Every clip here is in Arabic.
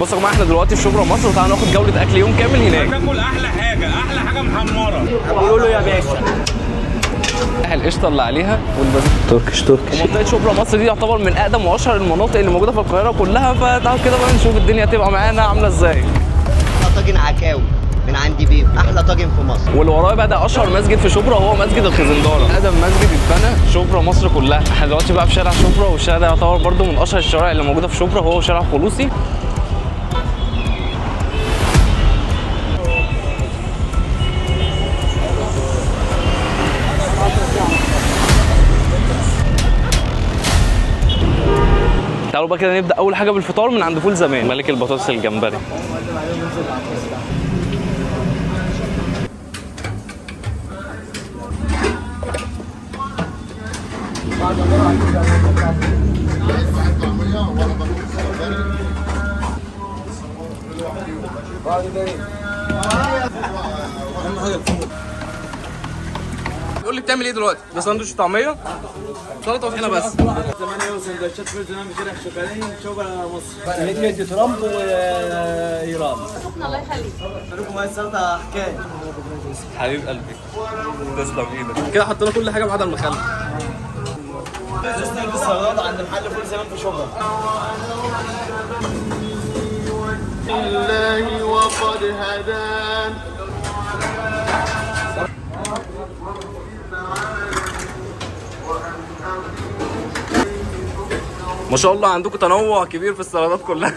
بصوا يا جماعه، احنا دلوقتي في شبرا مصر وتعالوا ناخد جوله اكل يوم كامل هناك. هتاكل احلى حاجه محمره. بيقولوا له يا باشا القشطه اللي عليها والبازوك تركش. ومنطقه شبرا مصر دي يعتبر من اقدم واشهر المناطق اللي موجوده في القاهره كلها، فتعالوا كده بقى نشوف الدنيا هتبقى معانا عامله ازاي. طاجن عكاوي من عند بيب، احلى طاجن في مصر. واللي ورايا بقى ده اشهر مسجد في شبرا وهو مسجد الخزنداره، اقدم مسجد اتبنى شبرا مصر كلها. احنا دلوقتي بقى في شارع شبرا، والشارع ده يعتبر برده من اشهر الشوارع اللي موجوده في شبرا، وهو شارع خلوصي. تعالوا بقى كده نبدا اول حاجه بالفطار من عند فول زمان، ملك البطاطس الجمبري. قول لي بتعمل ايه دلوقتي؟ ده ساندوتش طعميه سلطه وطحينه بس. زمان سندوتشات فول زمان بشارع شوكانين شبرا مصر. مدينة ترامب وايران. الله يخليك. لكم هاي السلطة حكاية. حبيب قلبي تسلم ايدك. كده حطينا كل حاجه ما عدا المخلل. تسلم السلطات عند محل فول زمان في شبرا. الله وقد هدان. ما شاء الله عندكم تنوع كبير في السلطات كلها.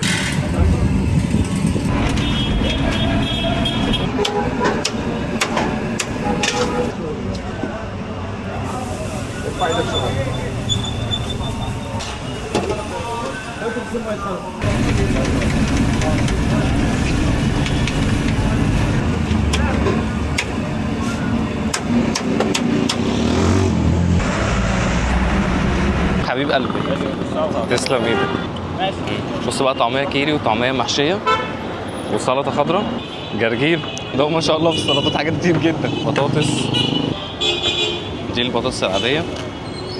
حبيب قلبي تسلم ايدك. بص بقى، طعميه كيري وطعميه محشيه وسلطه خضراء جرجير. ده ما شاء الله في السلطات حاجات كتير جدا. بطاطس، دي البطاطس العاديه،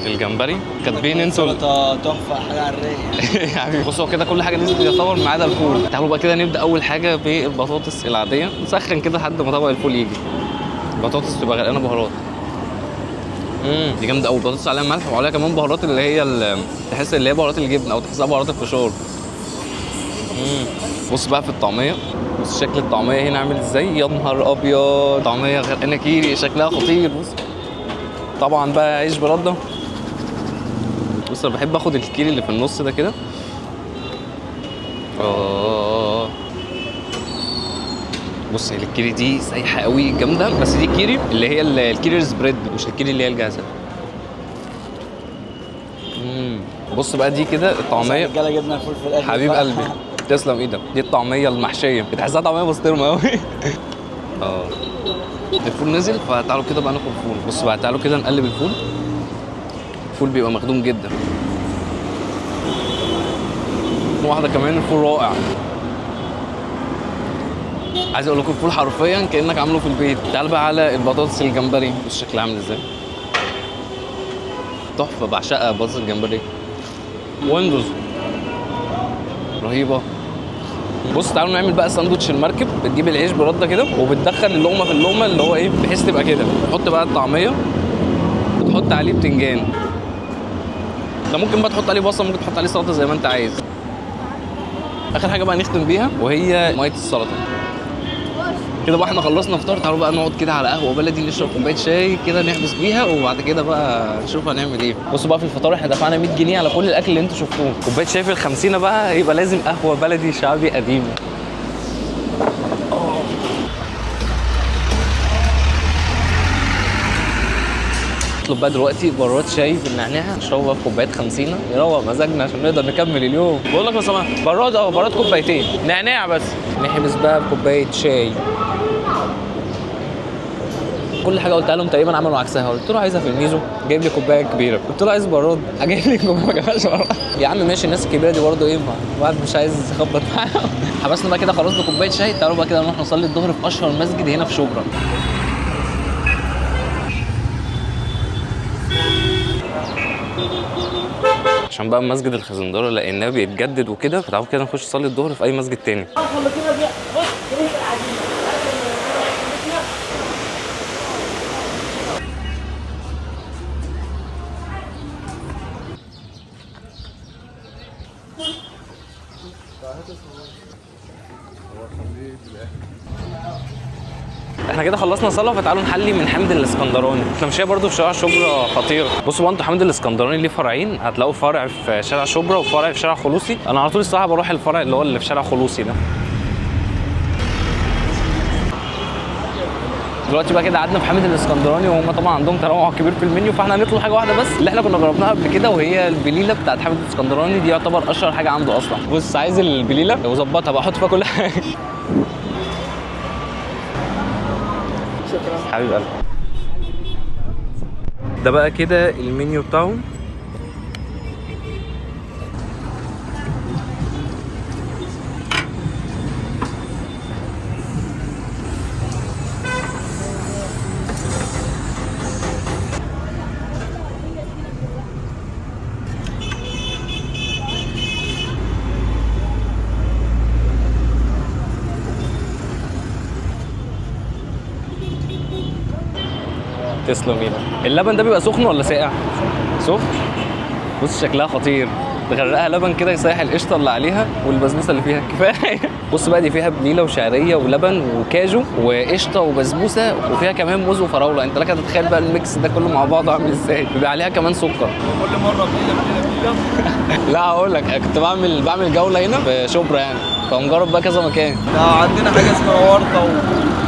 دي الجمبري. كاتبين انتوا سلطة تحفة حاجة على الرايق. يعني بصوا كده كل حاجه نزلت يعتبر ما عدا الفول. تعالوا بقى كده نبدا اول حاجه بالبطاطس العاديه، نسخن كده لحد ما طبق الفول يجي. البطاطس تبقى غرقانه بهارات. دي جامده قوي. بطاطس عليها ملح وعليها كمان بهارات اللي هي تحس اللي هي بهارات الجبن او تحسها بهارات الفشار. بص بقى في الطعميه، بص شكل الطعميه هنا عامل ازاي. يا نهار ابيض، طعميه غرقانه كيري شكلها خطير. بص طبعا بقى عيش برده. بص انا بحب اخد الكيري اللي في النص ده كده. بص هي الكيري دي سايحه قوي جامده، بس دي الكيري اللي هي الكيري السبريد، مش الكيري اللي هي الجاهزه. بص بقى دي كده الطعميه. رجاله جبنا الفول في الاخر. حبيب قلبي تسلم ايدك. دي الطعميه المحشيه، بتحسها طعميه بسطرمه قوي. الفول نزل، فتعالوا كده بقى ناكل فول. بص بقى تعالوا كده نقلب الفول. الفول بيبقى مخدوم جدا. واحده كمان الفول رائع. عايز اقول لكم الفول حرفيا كانك عامله في البيت. تعال بقى على البطاطس الجمبري، بص شكلها عامل ازاي. تحفه، بعشقها بطاطس الجمبري. ويندوز رهيبه. بص تعالوا نعمل بقى ساندوتش المركب. بتجيب العيش برده كده وبتدخل اللقمه في اللقمه اللي هو ايه، بحيث تبقى كده. تحط بقى الطعميه وتحط عليه بتنجان. انت ممكن بقى تحط عليه بصل، ممكن تحط عليه سلطه زي ما انت عايز. اخر حاجه بقى نختم بيها وهي ميه السلطه. كده بقى احنا خلصنا فطار. تعالوا بقى نقعد كده على قهوه بلدي، نشرب كوبايه شاي كده نحبس بيها، وبعد كده بقى نشوف هنعمل ايه. بصوا بقى في الفطار احنا دفعنا 100 جنيه على كل الاكل اللي انتوا شفتوه. كوبايه شاي في ال50 بقى، يبقى لازم قهوه بلدي شعبي قديم. نطلب بقى دلوقتي براد شاي بالنعناع، نشربها في كوبايه 50 يروق مزاجنا عشان نقدر نكمل اليوم. بقول لك لو سمحت براد كوبايتين نعناع بس. نحبس بقى بكوبايه شاي. كل حاجه قلتها لهم تقريبا عملوا عكسها. قلت له عايزها في الميزو، جايب لي كوبايه كبيره. قلت له عايز براد، جايب لي كوبايه ما جابهاش براد. يا عم ماشي، الناس الكبيره دي برضه ايه، الواحد مش عايز يخبط معاهم. حبسنا بقى كده خلاص بكوبايه شاي. تعالوا بقى كده نروح نصلي الظهر في اشهر مسجد هنا في شبرا. عشان بقى مسجد الخزندارة لانه بيتجدد وكده، فتعالوا كده نخش نصلي الظهر في اي مسجد تاني. احنا كده خلصنا صلاه، فتعالوا نحلي من حمد الاسكندراني. احنا ماشيين برضو في شارع شبرا خطير. بصوا بقى انتوا، حمد الاسكندراني ليه فرعين، هتلاقوا فرع في شارع شبرا وفرع في شارع خلوصي. انا على طول الصراحه بروح الفرع اللي هو اللي في شارع خلوصي ده. دلوقتي بقى كده قعدنا في حمد الاسكندراني، وهم طبعا عندهم تنوع كبير في المنيو، فاحنا هنطلب حاجه واحده بس اللي احنا كنا جربناها قبل كده، وهي البليله بتاعت حمد الاسكندراني. دي يعتبر اشهر حاجه عنده اصلا. بص عايز البليله وظبطها بقى، احط فيها كل حاجه. شكرا حبيب قلبي. ده بقى كده المنيو بتاعهم. تسلم ايدك. اللبن ده بيبقى سخن ولا ساقع؟ سخن. بص شكلها خطير، تغرقها لبن كده يسيح القشطه اللي عليها والبسبوسه اللي فيها كفايه. بص بقى دي فيها بليله وشعريه ولبن وكاجو وقشطه وبسبوسه، وفيها كمان موز وفراوله. انت لك تتخيل بقى الميكس ده كله مع بعضه عامل ازاي. بيبقى عليها كمان سكر. كل مره بليله. لا هقول لك، كنت بعمل جوله هنا في شبرا يعني، فمجرب بقى كذا مكان. عندنا حاجه اسمها ورطه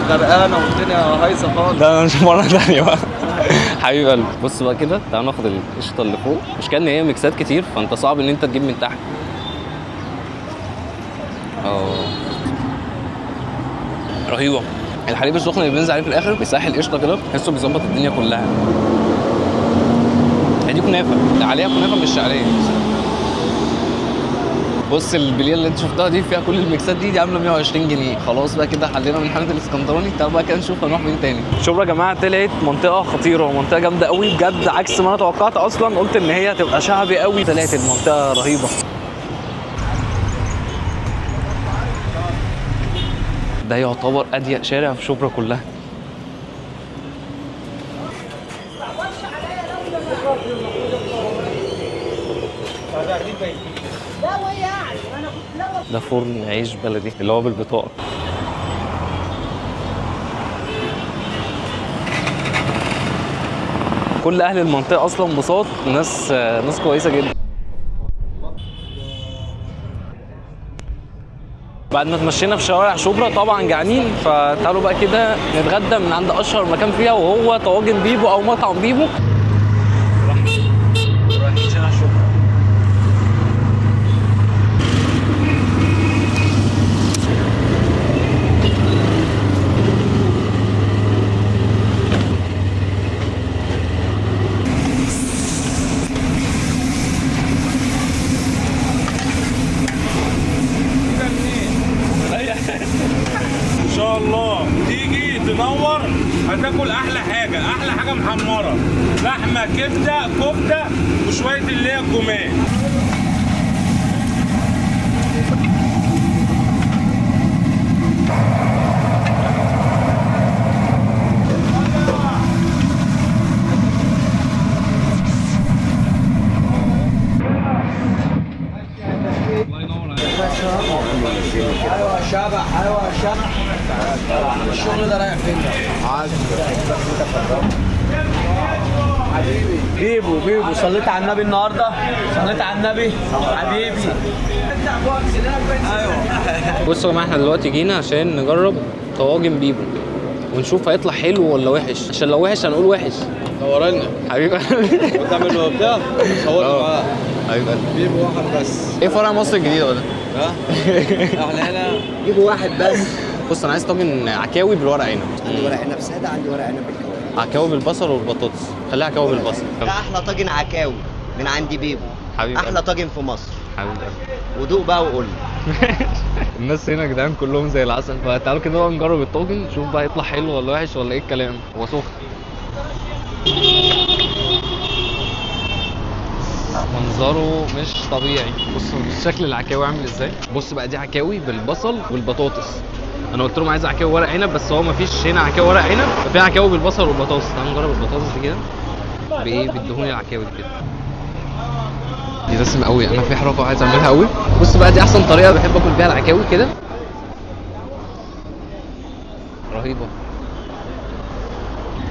وغرقانه والدنيا هايصه خالص. ده انا مش مره ثانيه بقى. حبيب قلبي. بص بقى كده، تعال ناخد القشطه اللي فوق. مش كان هي ميكسات كتير، فانت صعب ان انت تجيب من تحت. رهيبه. الحليب السخن اللي بينزل عليه في الاخر بيسيح القشطه كده، تحسه بيظبط الدنيا كلها. هي دي كنافه، ده عليها كنافه مش شعريه. بص البليله اللي انت شفتها دي فيها كل الميكسات دي عامله 120 جنيه. خلاص بقى كده حلينا من حمد الاسكندراني. تعالوا بقى كده نشوف هنروح فين تاني. شبرا يا جماعه طلعت منطقه خطيره ومنطقه جامده قوي بجد، عكس ما انا توقعت اصلا. قلت ان هي هتبقى شعبي قوي، طلعت المنطقه رهيبه. ده يعتبر اضيق شارع في شبرا كلها. ده فرن عيش بلدي اللي هو بالبطاقة. كل اهل المنطقة اصلا بساط، ناس كويسة جدا. بعد ما تمشينا في شوارع شبرا طبعا جعانين، فتعالوا بقى كده نتغدى من عند اشهر مكان فيها، وهو طواجن بيبو او مطعم بيبو. رايحين شارع شبرا. ان شاء الله تيجي تنور هتاكل احلى حاجه محمره، لحمه كبده كفته وشويه اللي هي الجمال. ايوه شبح، ايوه شبح. الشغل ده رايح فين ده؟ حبيبي بيبو صليت على النبي النهارده؟ صليت على النبي حبيبي. ايوه. بصوا يا جماعه، احنا دلوقتي جينا عشان نجرب طواجن بيبو ونشوف هيطلع حلو ولا وحش، عشان لو وحش هنقول وحش. نورنا حبيبي. بتعمل له بتاع صورت معاه. حبيبي بيبو واحد بس. ايه فرع مصر الجديده ولا؟ ها؟ احنا هنا جيبوا واحد بس. بص انا عايز طاجن عكاوي بالورق عنب. عندي ورق عنب ساده، عندي ورق عنب بالكوارع. عكاوي بالبصل والبطاطس، خليها عكاوي بالبصل. ده احلى طاجن عكاوي من عندي بيبو. حبيبي احلى طاجن في مصر. حبيبي ودوق بقى وقول لي. الناس هنا يا جدعان كلهم زي العسل، فتعالوا كده بقى نجرب الطاجن، نشوف بقى يطلع حلو ولا وحش ولا ايه الكلام. هو سخن. منظره مش طبيعي. بص شكل العكاوي عامل ازاي. بص بقى دي عكاوي بالبصل والبطاطس. انا قلت لهم عايز عكاوي ورق عنب بس هو مفيش هنا عكاوي ورق عنب، في عكاوي بالبصل والبطاطس. تعالوا نجرب البطاطس دي كده بايه، بالدهون العكاوي دي كده. دي دسمه قوي، انا في حركه عايز اعملها قوي. بص بقى دي احسن طريقه بحب اكل بيها العكاوي كده، رهيبه.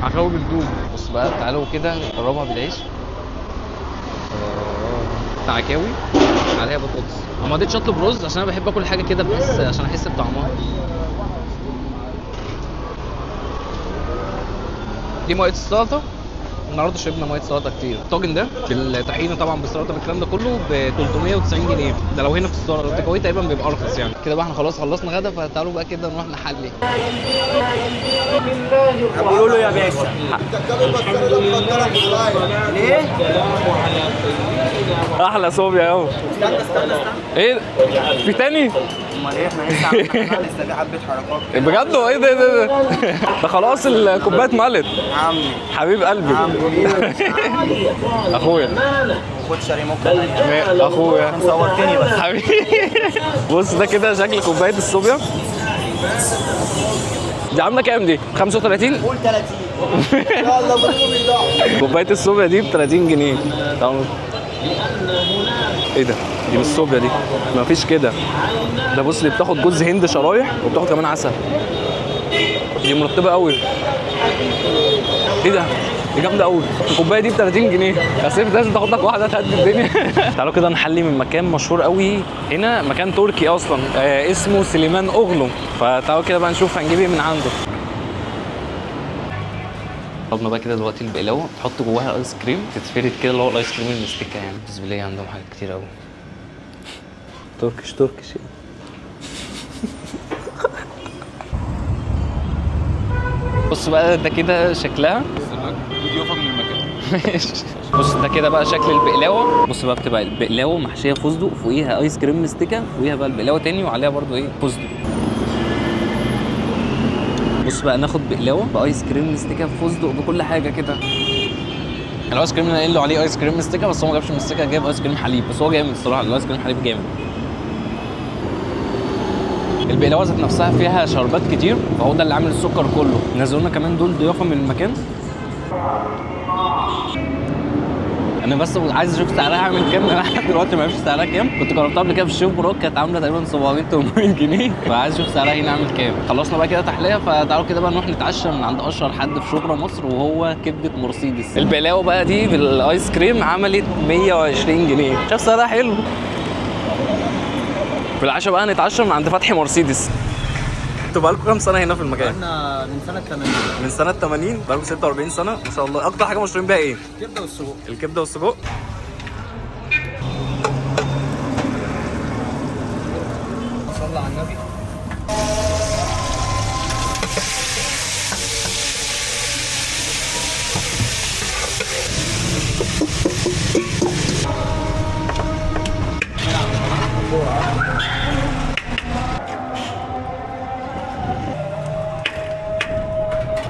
عكاوي بالدوب. بص بقى تعالوا كده نجربها بالعيش. عكاوي عليها بطاطس. ما رضيتش اطلب رز عشان انا بحب اكل حاجه كده بحس عشان احس بطعمها. دي ميه السلطه. النهارده شربنا ميه سلطه كتير. الطاجن ده بالطحينه طبعا بالسلطه بالكلام ده كله ب 390 جنيه. ده لو هنا في السعر، لو تكوي تقريبا بيبقى ارخص يعني. كده بقى احنا خلاص خلصنا غدا، فتعالوا بقى كده نروح نحلي. قولوا له يا باشا. ليه؟ احلى صوبيا اهو. استنى ايه في تاني؟ امال ايه، احنا لسه في حبه حركات بجد هو ايه ده ده خلاص الكوبايات ملت. عمي حبيب قلبي اخويا. خد شاري ممكن اخويا صورتني بس حبيبي. بص ده كده شكل كوبايه الصوبيا. دي عامله كام دي؟ 35؟ قول 30. يلا بقول كوبايه الصوبيا دي ب 30 جنيه. تمام. ايه ده؟ دي مش صوبيا دي، مفيش كده. ده بص اللي بتاخد جوز هند شرايح وبتاخد كمان عسل. دي مرتبه قوي. ايه ده؟ دي جامده قوي. الكوبايه دي ب 30 جنيه. يا سيف لازم تاخد لك واحده تهدي الدنيا. تعالوا كده نحلي من مكان مشهور قوي هنا، مكان تركي اصلا اسمه سليمان اوغلو. فتعالوا كده بقى نشوف هنجيب ايه من عنده. طلبنا بقى كده دلوقتي البقلاوه، تحط جواها ايس كريم تتفرد كده اللي هو الايس كريم المستكه يعني. بالنسبه لي عندهم حاجات كتير قوي. تركش يعني. بص بقى ده كده شكلها. ضيافه من المكان. بص ده كده بقى شكل البقلاوه. بص بقى بتبقى البقلاوه محشيه فستق، فوقيها ايس كريم مستكه، فوقيها بقى البقلاوه تاني وعليها برضو ايه فستق. بص بقى ناخد بقلاوه بايس كريم مستكه بفستق بكل حاجه كده. الايس كريم اللي قايل له عليه ايس كريم مستكه بس هو ما جابش مستكه، جايب ايس كريم حليب. بس هو جامد الصراحه، الايس كريم حليب جامد. البقلاوه ذات نفسها فيها شربات كتير، فهو ده اللي عامل السكر كله. نزلوا لنا كمان دول ضيافه من المكان. انا بس عايز اشوف سعرها عامل كام، انا لحد دلوقتي ما اعرفش سعرها كام. كنت جربتها قبل كده في الشيف براك، كانت عامله تقريبا 700 800 جنيه، فعايز اشوف سعرها هنا عامل كام. خلصنا بقى كده تحليه، فتعالوا كده بقى نروح نتعشى من عند اشهر حد في شبرا مصر وهو كبده مرسيدس. البقلاوه بقى دي بالايس كريم عملت 120 جنيه. شايف سعرها حلو. في العشاء بقى نتعشى من عند فتحي مرسيدس. انتوا بقالكم كام سنه هنا في المكان؟ احنا من سنه 80. من سنه 80، بقالكم 46 سنه ما شاء الله. اكتر حاجه مشهورين بيها ايه؟ الكبده والسجق. الكبده والسجق. صلى على النبي.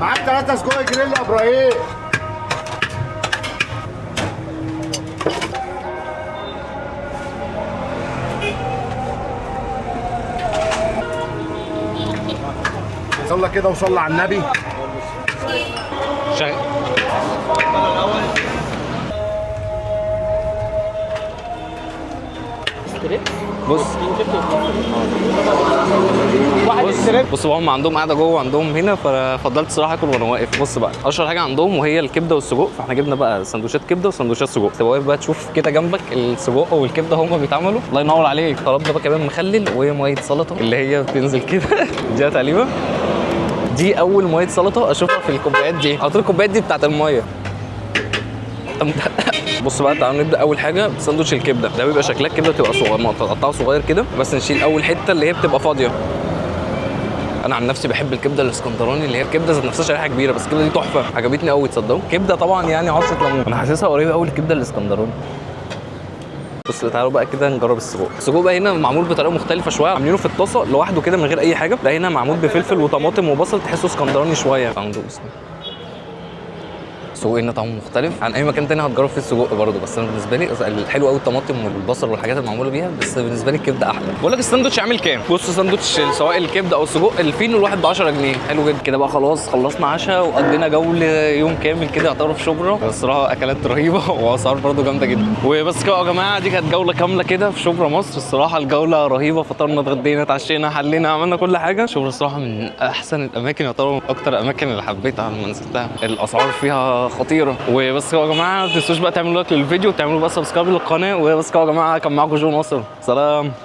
معاك 3 سجق جريل يا ابراهيم. صلى كده وصلى على النبي. بص بقى هم عندهم قاعده جوه عندهم هنا، ففضلت صراحه اكل وانا واقف. بص بقى اشهر حاجه عندهم وهي الكبده والسجق، فاحنا جبنا بقى سندوتشات كبده وسندوتشات سجق. تبقى واقف بقى تشوف كده جنبك السجق والكبده هما بيتعملوا. الله ينور عليك. طلبنا بقى كمان مخلل وميه سلطه اللي هي بتنزل كده. دي تقريبا دي اول ميه سلطه اشوفها في الكوبايات دي. على طول الكوبايات دي بتاعت الميه. بص بقى تعالوا نبدا اول حاجه بساندوتش الكبده. ده بيبقى شكلها الكبده بتبقى صغيره مقطعه صغير كده، بس نشيل اول حته اللي هي بتبقى فاضيه. انا عن نفسي بحب الكبده الاسكندراني اللي هي الكبده ذات نفسها شريحه كبيره، بس الكبده دي تحفه عجبتني قوي. تصدقوا كبده طبعا يعني عصره ليمون، انا حاسسها قريبه قوي للكبده الاسكندراني. بص تعالوا بقى كده نجرب السجق. السجق بقى هنا معمول بطريقه مختلفه شويه، عاملينه في الطاسه لوحده كده من غير اي حاجه. ده هنا معمول بفلفل وطماطم وبصل، تحسه اسكندراني شويه. تعالوا ندوق. بسم الله. السجق هنا طعمه مختلف عن اي مكان تاني هتجرب فيه السجق برضه، بس انا بالنسبه لي الحلو قوي الطماطم والبصل والحاجات المعموله بيها، بس بالنسبه لي الكبده احلى. بقول لك الساندوتش عامل كام؟ بص ساندوتش سواء الكبده او السجق الفينو الواحد ب 10 جنيه، حلو جدا كده بقى. خلاص خلصنا عشاء وقضينا جوله يوم كامل كده يعتبر في شبرا، الصراحه اكلات رهيبه واسعار برضه جامده جدا. وبس كده يا جماعه، دي كانت جوله كامله كده في شبرا مصر. الصراحه الجوله رهيبه، فطرنا اتغدينا اتعشينا حلينا عملنا كل حاجه. شبرا الصراحه من احسن الاماكن، يعتبر من اكتر الاماكن اللي حبيتها لما نزلتها، الاسعار فيها خطيره. وبس كده يا جماعه، ما تنسوش بقى تعملوا لايك للفيديو وتعملوا بقى سبسكرايب للقناه. وبس كده يا جماعه، كان معاكم جو ناصر، سلام.